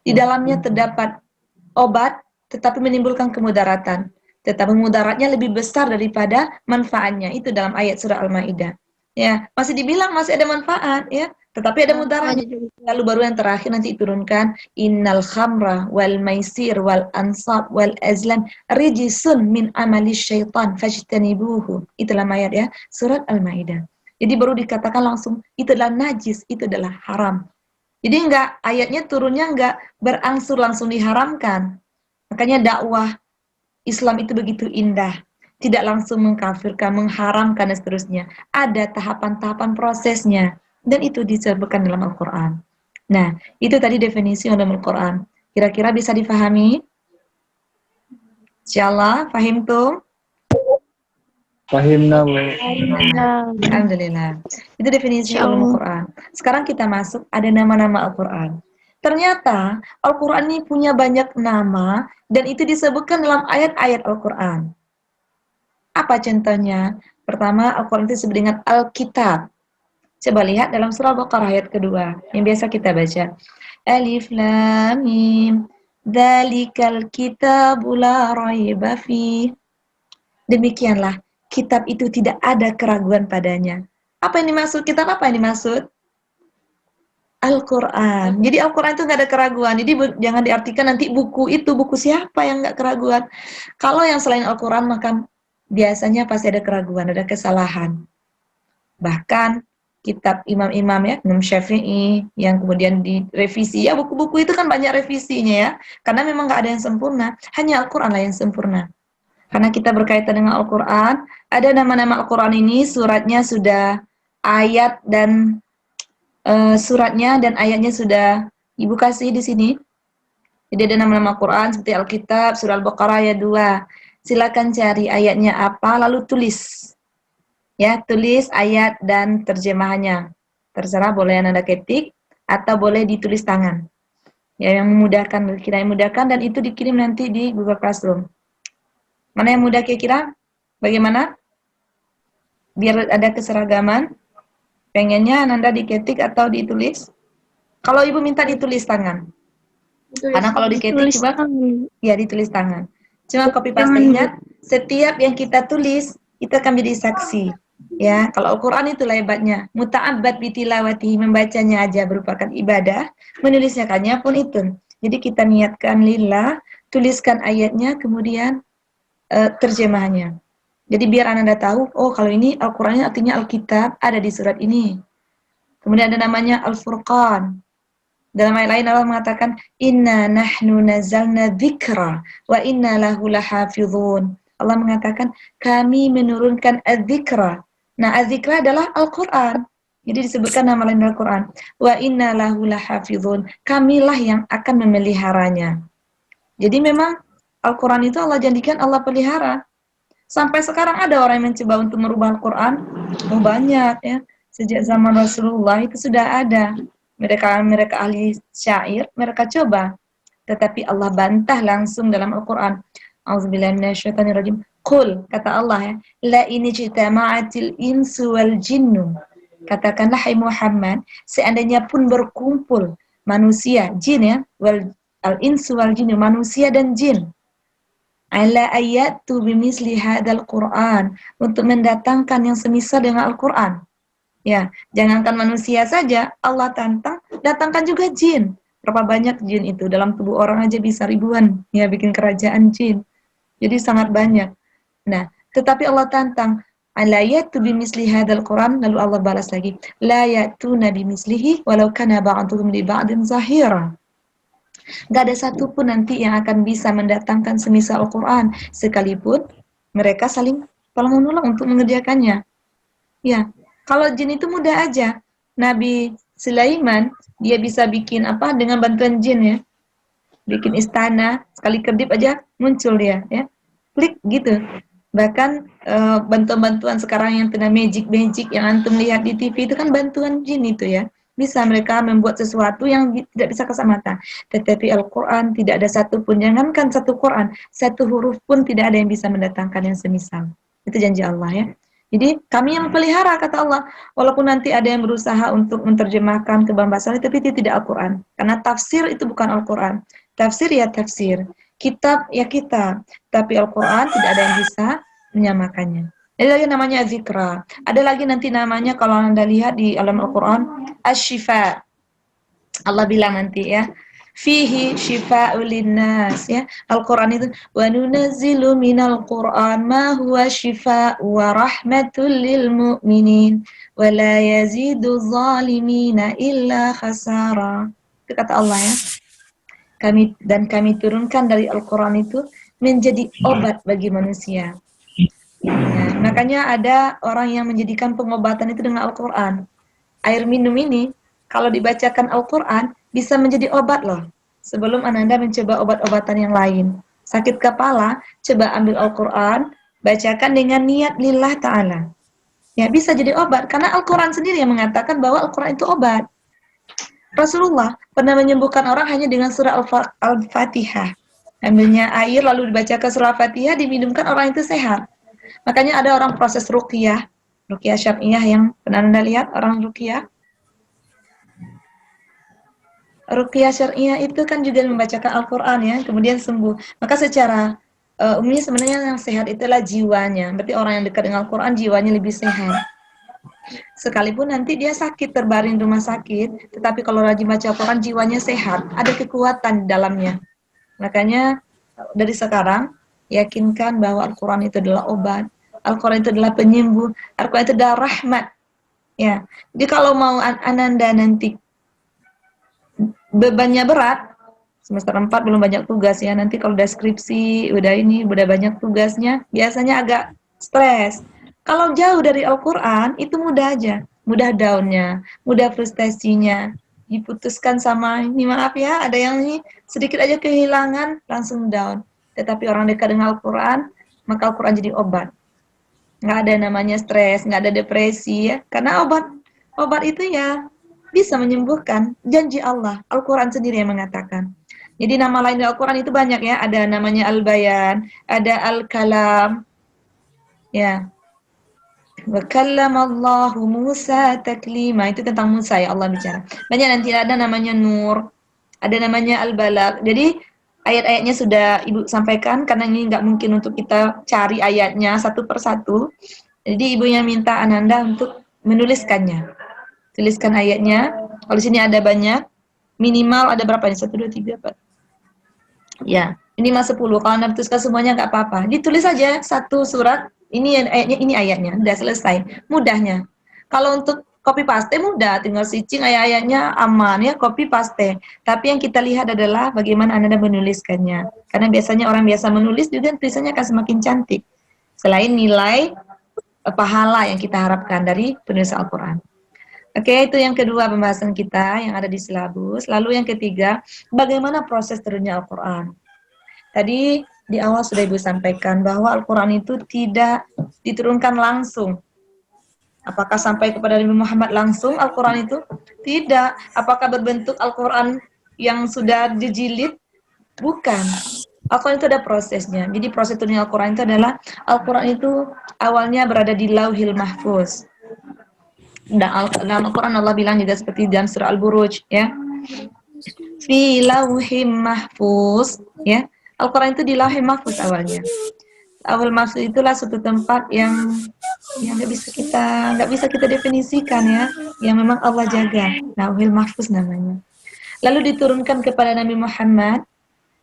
A: Di dalamnya terdapat obat tetapi menimbulkan kemudaratan. Tetapi mudaratnya lebih besar daripada manfaatnya. Itu dalam ayat surah Al-Maidah. Ya, masih dibilang masih ada manfaat ya, tetapi ada mudaratnya. Lalu baru yang terakhir nanti diturunkan innal khamra wal maisir wal ansab wal azlam rijsun min amali syaitan fajtanibuhu. Itulah ayat ya, surat Al-Maidah. Jadi baru dikatakan langsung itu adalah najis, itu adalah haram. Jadi ayatnya turunnya enggak berangsur langsung diharamkan. Makanya dakwah Islam itu begitu indah. Tidak langsung mengkafirkan, mengharamkan dan seterusnya. Ada tahapan-tahapan prosesnya. Dan itu disebutkan dalam Al-Quran. Nah, itu tadi definisi dalam Al-Quran. Kira-kira bisa difahami? Insyaallah, fahim tuh?
B: Fahimna, Bu.
A: Alhamdulillah. Itu definisi Al-Quran. Sekarang kita masuk, ada nama-nama Al-Quran. Ternyata Al-Quran ini punya banyak nama dan itu disebutkan dalam ayat-ayat Al-Quran. Apa contohnya? Pertama, Al-Quran itu disebut dengan Al-Kitab. Coba lihat dalam surah Al-Baqarah ayat kedua yang biasa kita baca. Alif Lam Mim, Dzalikal kitabu la raiba fih. Demikianlah, kitab itu tidak ada keraguan padanya. Apa yang dimaksud kitab? Apa yang dimaksud? Al-Quran. Jadi Al-Quran itu nggak ada keraguan. Jadi jangan diartikan nanti buku itu, buku siapa yang nggak keraguan. Kalau yang selain Al-Quran maka biasanya pasti ada keraguan, ada kesalahan. Bahkan kitab imam-imam ya, Imam Syafi'i yang kemudian direvisi. Ya buku-buku itu kan banyak revisinya ya. Karena memang nggak ada yang sempurna. Hanya Al-Quran lah yang sempurna. Karena kita berkaitan dengan Al-Quran, ada nama-nama Al-Quran ini suratnya sudah ayat dan suratnya dan ayatnya sudah Ibu kasih di sini. Jadi ada nama-nama Quran seperti Alkitab, surah Al-Baqarah ayat 2. Silakan cari ayatnya apa, lalu tulis. Ya, tulis ayat dan terjemahannya. Terserah, boleh Anda ketik atau boleh ditulis tangan. Ya, yang memudahkan, kira yang memudahkan, dan itu dikirim nanti di Google Classroom. Mana yang mudah kira-kira? Bagaimana? Biar ada keseragaman. Pengennya Anda diketik atau ditulis? Kalau Ibu minta ditulis tangan. Karena kalau diketik coba ya ditulis tangan. Cuma copy paste, ingat setiap yang kita tulis itu akan menjadi saksi. Ya, kalau Al-Qur'an itu hebatnya. Muta'abbad bitilawati, membacanya aja merupakan ibadah, menulisnya pun itu. Jadi kita niatkan lillah, tuliskan ayatnya, kemudian terjemahannya. Jadi biar Anda tahu, oh kalau ini Al-Qur'annya artinya Alkitab ada di surat ini. Kemudian ada namanya Al-Furqan. Dalam ayat lain Allah mengatakan inna nahnu nazzalna dzikra wa inna lahu lahafizun. Allah mengatakan kami menurunkan adzikra. Nah, adzikra adalah Al-Qur'an. Jadi disebutkan nama lain Al-Qur'an. Wa inna lahu lahafizun. Kamilah yang akan memeliharanya. Jadi memang Al-Qur'an itu Allah jadikan Allah pelihara. Sampai sekarang ada orang yang mencoba untuk merubah Al-Qur'an. Oh, banyak ya. Sejak zaman Rasulullah itu sudah ada. Mereka ahli syair, mereka coba. Tetapi Allah bantah langsung dalam Al-Quran. A'udzubillahi minasyaitonirrajim. Qul, kata Allah ya, la in ijtama'atil insu wal jinnu. Katakanlah hai Muhammad, seandainya pun berkumpul manusia, jin ya, al-insu wal jinnu, manusia dan jin. Ala ayatu bimisli hadzal Qur'an, untuk mendatangkan yang semisal dengan Al-Quran. Ya, jangankan manusia saja, Allah tantang, datangkan juga jin. Berapa banyak jin itu? Dalam tubuh orang aja bisa ribuan, ya, bikin kerajaan jin. Jadi sangat banyak. Nah, tetapi Allah tantang, ala yatu bimisli hadzal Qur'an, lalu Allah balas lagi, la yatuna bimislihi walau kana ba'duhum li ba'din zahira. Gak ada satupun nanti yang akan bisa mendatangkan semisal Al-Quran, sekalipun mereka saling tolong-menolong untuk mengerjakannya. Ya. Kalau jin itu mudah aja. Nabi Sulaiman, dia bisa bikin apa dengan bantuan jin ya. Bikin istana, sekali kedip aja muncul dia ya. Klik gitu. Bahkan bantuan-bantuan sekarang yang kena magic yang antum lihat di TV itu kan bantuan jin itu ya. Bisa mereka membuat sesuatu yang tidak bisa kasat mata. Tetapi Al-Quran tidak ada satu pun, jangankan satu Quran, satu huruf pun tidak ada yang bisa mendatangkan yang semisal. Itu janji Allah ya. Jadi kami yang pelihara, kata Allah. Walaupun nanti ada yang berusaha untuk menerjemahkan ke bahasa lain, tapi itu tidak Al-Quran. Karena tafsir itu bukan Al-Quran. Tafsir ya tafsir. Kitab ya kitab. Tapi Al-Quran tidak ada yang bisa menyamakannya. Ada lagi namanya zikra. Ada lagi nanti namanya kalau Anda lihat di alam Al-Quran, Asy-Syifa. Allah bilang nanti ya. Fihi syifa'ul linnas ya. Al-Qur'an itu wa nunazzilu minal Qur'an ma huwa syifa'u wa rahmatul lil mu'minin wa la yazidu zalimina illa khasara. Itu kata Allah ya. Kami turunkan dari Al-Qur'an itu menjadi obat bagi manusia. Ya, makanya ada orang yang menjadikan pengobatan itu dengan Al-Qur'an. Air minum ini kalau dibacakan Al-Quran, bisa menjadi obat loh. Sebelum Anda mencoba obat-obatan yang lain. Sakit kepala, coba ambil Al-Quran, bacakan dengan niat lillah ta'ala. Ya, bisa jadi obat. Karena Al-Quran sendiri yang mengatakan bahwa Al-Quran itu obat. Rasulullah pernah menyembuhkan orang hanya dengan surah Al-Fatihah. Ambilnya air, lalu dibacakan surah Al-Fatihah, diminumkan, orang itu sehat. Makanya ada orang proses ruqyah syar'iyah yang pernah Anda lihat, orang ruqyah. Ruqyah syar'iyah itu kan juga membacakan Al-Quran ya, kemudian sembuh. Maka secara umumnya sebenarnya yang sehat itulah jiwanya. Berarti orang yang dekat dengan Al-Quran jiwanya lebih sehat. Sekalipun nanti dia sakit, terbaring di rumah sakit, tetapi kalau rajin baca Al-Quran jiwanya sehat, ada kekuatan di dalamnya. Makanya dari sekarang yakinkan bahwa Al-Quran itu adalah obat, Al-Quran itu adalah penyembuh, Al-Quran itu adalah rahmat. Ya, jadi kalau mau Ananda nanti bebannya berat, semester 4 belum banyak tugas ya, nanti kalau udah skripsi, udah banyak tugasnya, biasanya agak stres. Kalau jauh dari Al-Quran, itu mudah aja. mudah down-nya, mudah frustasinya, diputuskan sama ini maaf ya, ada yang ini sedikit aja kehilangan langsung down. Tetapi orang dekat dengan Al-Quran, maka Al-Quran jadi obat. Nggak ada namanya stres, nggak ada depresi ya, karena obat itu ya bisa menyembuhkan, janji Allah. Al-Quran sendiri yang mengatakan. Jadi nama lain Al-Quran itu banyak ya, ada namanya Al-Bayan, ada Al-Kalam, ya. Wa kallamallahu Musa taklima, itu tentang Musa ya Allah bicara. Banyak, nanti ada namanya Nur, ada namanya Al-Balagh. Jadi ayat-ayatnya sudah Ibu sampaikan karena ini nggak mungkin untuk kita cari ayatnya satu persatu. Jadi Ibu yang minta Ananda untuk menuliskannya. Tuliskan ayatnya. Kalau di sini ada banyak, minimal ada berapa nih? 1 2 3 4. Ya, minimal 10. Kalau Anda tuliskan semuanya nggak apa-apa. Ditulis saja satu surat. Ini ayatnya, udah selesai. Mudahnya. Kalau untuk copy paste mudah, tinggal switching ayat-ayatnya aman ya, copy paste. Tapi yang kita lihat adalah bagaimana Anda menuliskannya. Karena biasanya orang biasa menulis juga tulisannya akan semakin cantik. Selain nilai pahala yang kita harapkan dari penulis Al-Quran. Oke, itu yang kedua pembahasan kita yang ada di silabus. Lalu yang ketiga, bagaimana proses turunnya Al-Quran. Tadi di awal sudah Ibu sampaikan bahwa Al-Quran itu tidak diturunkan langsung. Apakah sampai kepada Nabi Muhammad langsung Al-Quran itu? Tidak. Apakah berbentuk Al-Quran yang sudah dijilid? Bukan. Al-Quran itu ada prosesnya. Jadi proses turunnya Al-Quran itu adalah Al-Quran itu awalnya berada di Lauhil Mahfuz. Dan dalam Al-Quran Allah bilang juga seperti dalam surah Al-Buruj ya. Fi Lauhim Mahfuz ya. Al-Quran itu di Lauhil Mahfuz awalnya. Lauhil Mahfuz itulah suatu tempat yang nggak bisa kita definisikan ya, yang memang Allah jaga. Lauhil Mahfuz namanya. Lalu diturunkan kepada Nabi Muhammad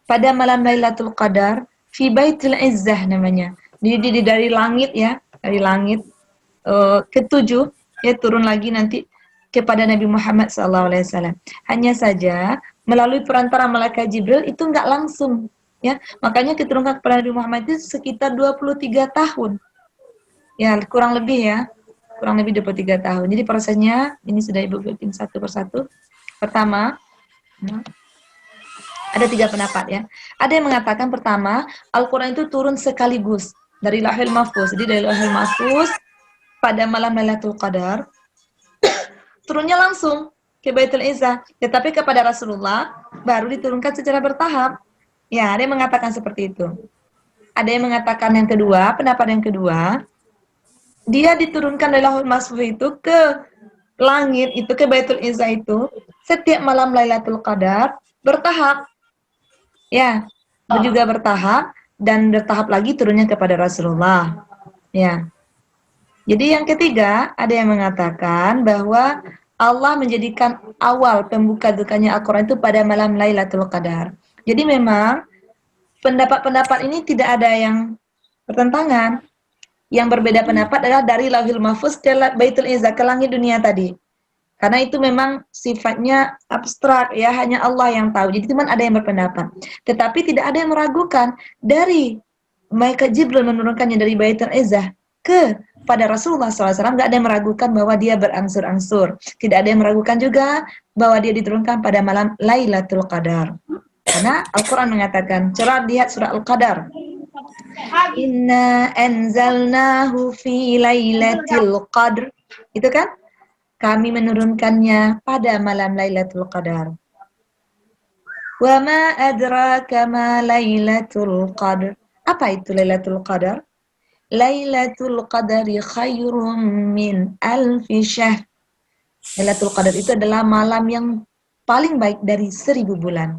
A: pada malam Lailatul Qadar fi Baitul Izzah namanya. Jadi dari langit ya, dari langit ketujuh ya, turun lagi nanti kepada Nabi Muhammad SAW. Hanya saja melalui perantara malaikat Jibril itu nggak langsung ya, makanya keturunkan kepada Nabi Muhammad itu sekitar 23 tahun ya, kurang lebih 23 tahun. Jadi prosesnya ini sudah Ibu bikin satu persatu. Pertama, ada 3 pendapat ya. Ada yang mengatakan pertama, Al-Quran itu turun sekaligus dari Lauhil Mahfuz. Jadi dari Lauhil Mahfuz pada malam Lailatul Qadar turunnya langsung ke Baitul Izzah. Tetapi kepada Rasulullah baru diturunkan secara bertahap. Ya, ada yang mengatakan seperti itu. Ada yang mengatakan yang kedua, pendapat yang kedua, dia diturunkan dari Lauhul Mahfuz itu ke langit, itu ke Baitul Izzah itu setiap malam Lailatul Qadar bertahap. Ya, juga bertahap dan bertahap lagi turunnya kepada Rasulullah. Ya. Jadi yang ketiga, ada yang mengatakan bahwa Allah menjadikan awal pembuka dukanya Al-Quran itu pada malam Lailatul Qadar. Jadi memang pendapat-pendapat ini tidak ada yang bertentangan. Yang berbeda pendapat adalah dari Lauhil Mahfuz ke Baitul Izzah, ke langit dunia tadi. Karena itu memang sifatnya abstrak ya, hanya Allah yang tahu. Jadi cuma ada yang berpendapat. Tetapi tidak ada yang meragukan dari malaikat Jibril menurunkannya dari Baitul Izzah pada Rasulullah SAW, nggak ada yang meragukan bahwa dia berangsur-angsur. Tidak ada yang meragukan juga bahwa dia diturunkan pada malam Lailatul Qadar. Karena Al-Quran mengatakan, coba lihat surah Al-Qadar. Inna anzalnahu fi lailatul qadr. Itu kan? Kami menurunkannya pada malam Lailatul Qadar. Wa ma adraka ma Lailatul Qadr. Apa itu Lailatul Qadar? Lailatul Qadari khairum min alfi syahr. Lailatul Qadar itu adalah malam yang paling baik dari 1000 bulan.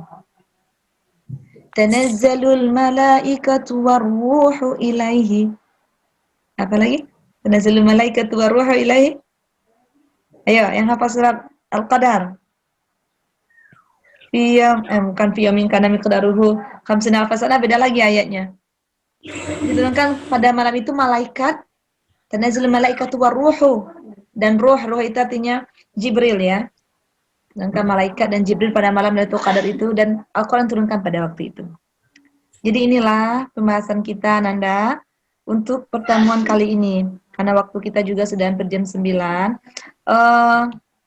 A: Tanazzalul malaikatu warruhu ilaihi. Apa lagi? Tanazzalul malaikatu warruhu ilaihi. Ayo, yang hafal surat Al-Qadar. Bukan fiyamin kana miqdaruhu khamsina alfasana, beda lagi ayatnya. Diturunkan pada malam itu malaikat, tanazzalul malaikatu warruhu, dan ruh itu artinya Jibril ya. Sedangkan malaikat dan Jibril pada malam Lailatul Qadar itu, dan Al-Quran turunkan pada waktu itu. Jadi inilah pembahasan kita Nanda untuk pertemuan kali ini. Karena waktu kita juga sudah hampir jam 9.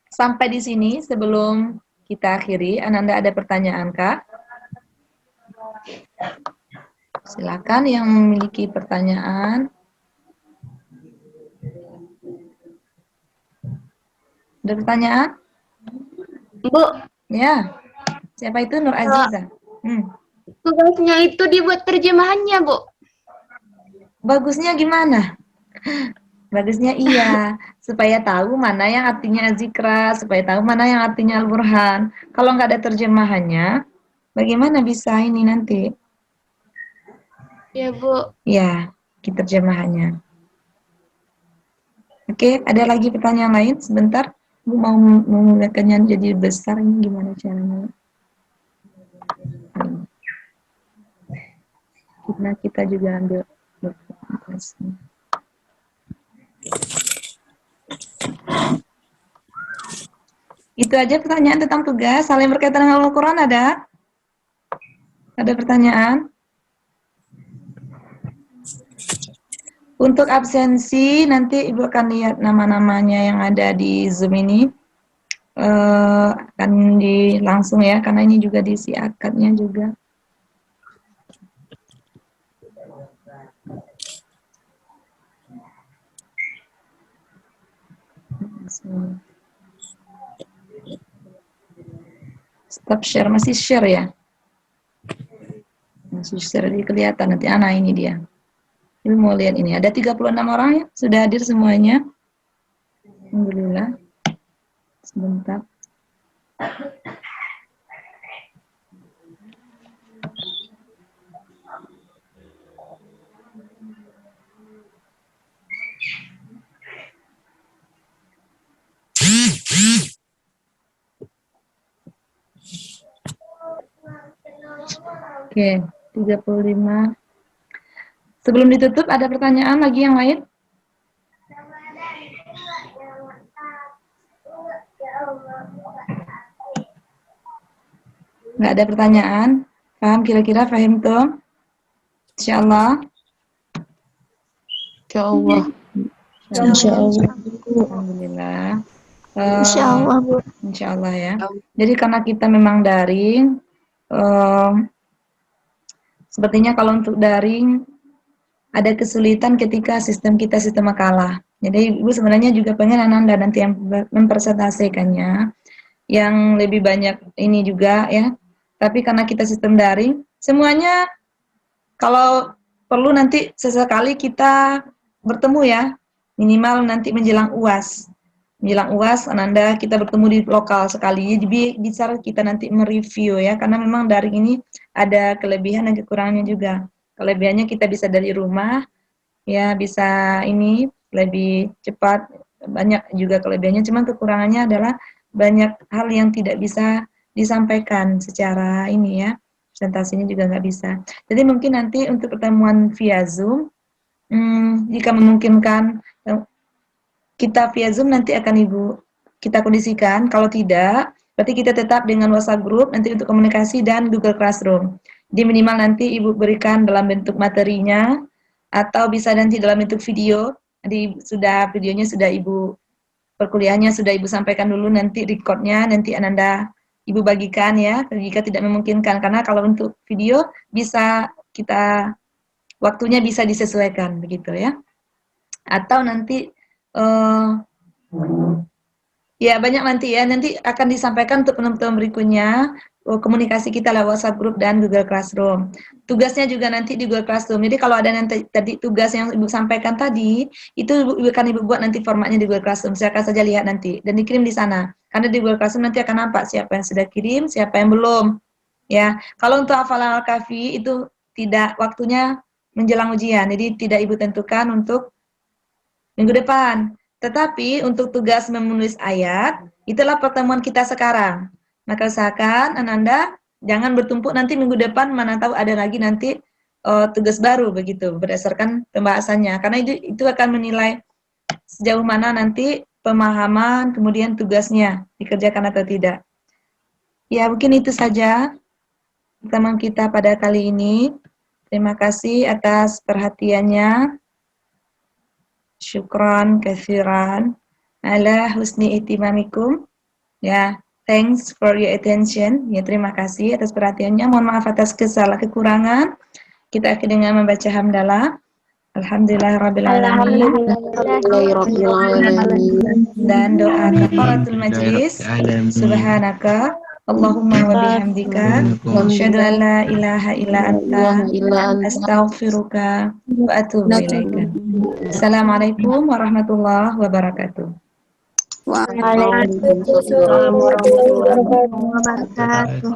A: Sampai di sini sebelum kita akhiri, Ananda ada pertanyaan, Kak? Silakan yang memiliki pertanyaan. Ada pertanyaan?
C: Bu,
A: Ya. Siapa itu? Nur Aziza.
C: tugasnya itu dibuat terjemahannya, Bu.
A: Bagusnya gimana? Bagusnya iya, supaya tahu mana yang artinya Azikra, supaya tahu mana yang artinya Al-Burhan. Kalau nggak ada terjemahannya, bagaimana bisa ini nanti?
C: Ya, Bu.
A: Ya, kita terjemahannya. Oke, ada lagi pertanyaan lain? Sebentar, Bu mau memulakannya jadi besar, ini gimana caranya? Karena kita juga ambil dokumentasi. Itu aja pertanyaan tentang tugas. Hal yang berkaitan dengan Al-Quran ada? Ada pertanyaan? Untuk absensi, nanti Ibu akan lihat nama-namanya yang ada di Zoom ini. Akan langsung ya, karena ini juga diisi akadnya juga. Stop share, masih share ya? Masih share, jadi kelihatan nanti. Nah, ini dia. Ibu mau lihat ini, ada 36 orang ya, sudah hadir semuanya. Alhamdulillah. Sebentar. Oke, 35. Sebelum ditutup, ada pertanyaan lagi yang lain? Nggak ada pertanyaan? Paham kira-kira, paham tuh? Insyaallah.
C: Insyaallah.
D: Insyaallah.
A: Alhamdulillah.
C: Insyaallah, Bu.
A: Insyaallah ya. Jadi karena kita memang daring, sepertinya kalau untuk daring ada kesulitan ketika sistem kita sistem makalah. Jadi Ibu sebenarnya juga pengen Ananda nanti yang mempresentasikannya, yang lebih banyak ini juga ya. Tapi karena kita sistem daring, semuanya kalau perlu nanti sesekali kita bertemu ya, minimal nanti menjelang UAS. Menjelang UAS, Ananda kita bertemu di lokal sekali, jadi bisa kita nanti mereview ya, karena memang daring ini ada kelebihan dan kekurangannya juga. Kelebihannya kita bisa dari rumah, ya bisa ini lebih cepat, banyak juga kelebihannya, cuman kekurangannya adalah banyak hal yang tidak bisa disampaikan secara ini ya, presentasinya juga nggak bisa. Jadi mungkin nanti untuk pertemuan via Zoom, jika memungkinkan kita via Zoom nanti akan kita kondisikan, kalau tidak, berarti kita tetap dengan WhatsApp group nanti untuk komunikasi dan Google Classroom. Jadi minimal nanti Ibu berikan dalam bentuk materinya, atau bisa nanti dalam bentuk video, jadi videonya sudah Ibu, perkuliahannya sudah Ibu sampaikan dulu, nanti recordnya, nanti Ananda Ibu bagikan ya, jika tidak memungkinkan, karena kalau untuk video bisa kita, waktunya bisa disesuaikan, begitu ya. Atau nanti, ya banyak nanti ya, nanti akan disampaikan untuk penonton berikutnya, komunikasi kita lewat WhatsApp group dan Google Classroom. Tugasnya juga nanti di Google Classroom. Jadi kalau ada nanti tadi tugas yang Ibu sampaikan tadi, itu Ibu akan Ibu buat nanti formatnya di Google Classroom. Silakan saja lihat nanti dan dikirim di sana. Karena di Google Classroom nanti akan nampak siapa yang sudah kirim, siapa yang belum. Ya, kalau untuk hafalan Al-Kahfi itu tidak waktunya menjelang ujian. Jadi tidak Ibu tentukan untuk minggu depan. Tetapi untuk tugas menulis ayat, itulah pertemuan kita sekarang. Maka usahakan Ananda jangan bertumpuk nanti minggu depan, mana tahu ada lagi nanti tugas baru begitu berdasarkan pembahasannya. Karena itu akan menilai sejauh mana nanti pemahaman kemudian tugasnya dikerjakan atau tidak. Ya mungkin itu saja pertemuan kita pada kali ini. Terima kasih atas perhatiannya. Syukran katsiran. ala husni ihtimamikum. Ya, thanks for your attention. Ya, terima kasih atas perhatiannya. Mohon maaf atas kekurangan. Kita akhiri dengan membaca hamdalah. Alhamdulillahirabbil alamin. Dan doa kafaratul majlis. Subhanaka Allahumma wa bihamdika asyhadu an la ilaha illa anta astaghfiruka wa atubu ilaika. Assalamualaikum warahmatullahi wabarakatuh.
C: Waalaikumsalam warahmatullahi wabarakatuh.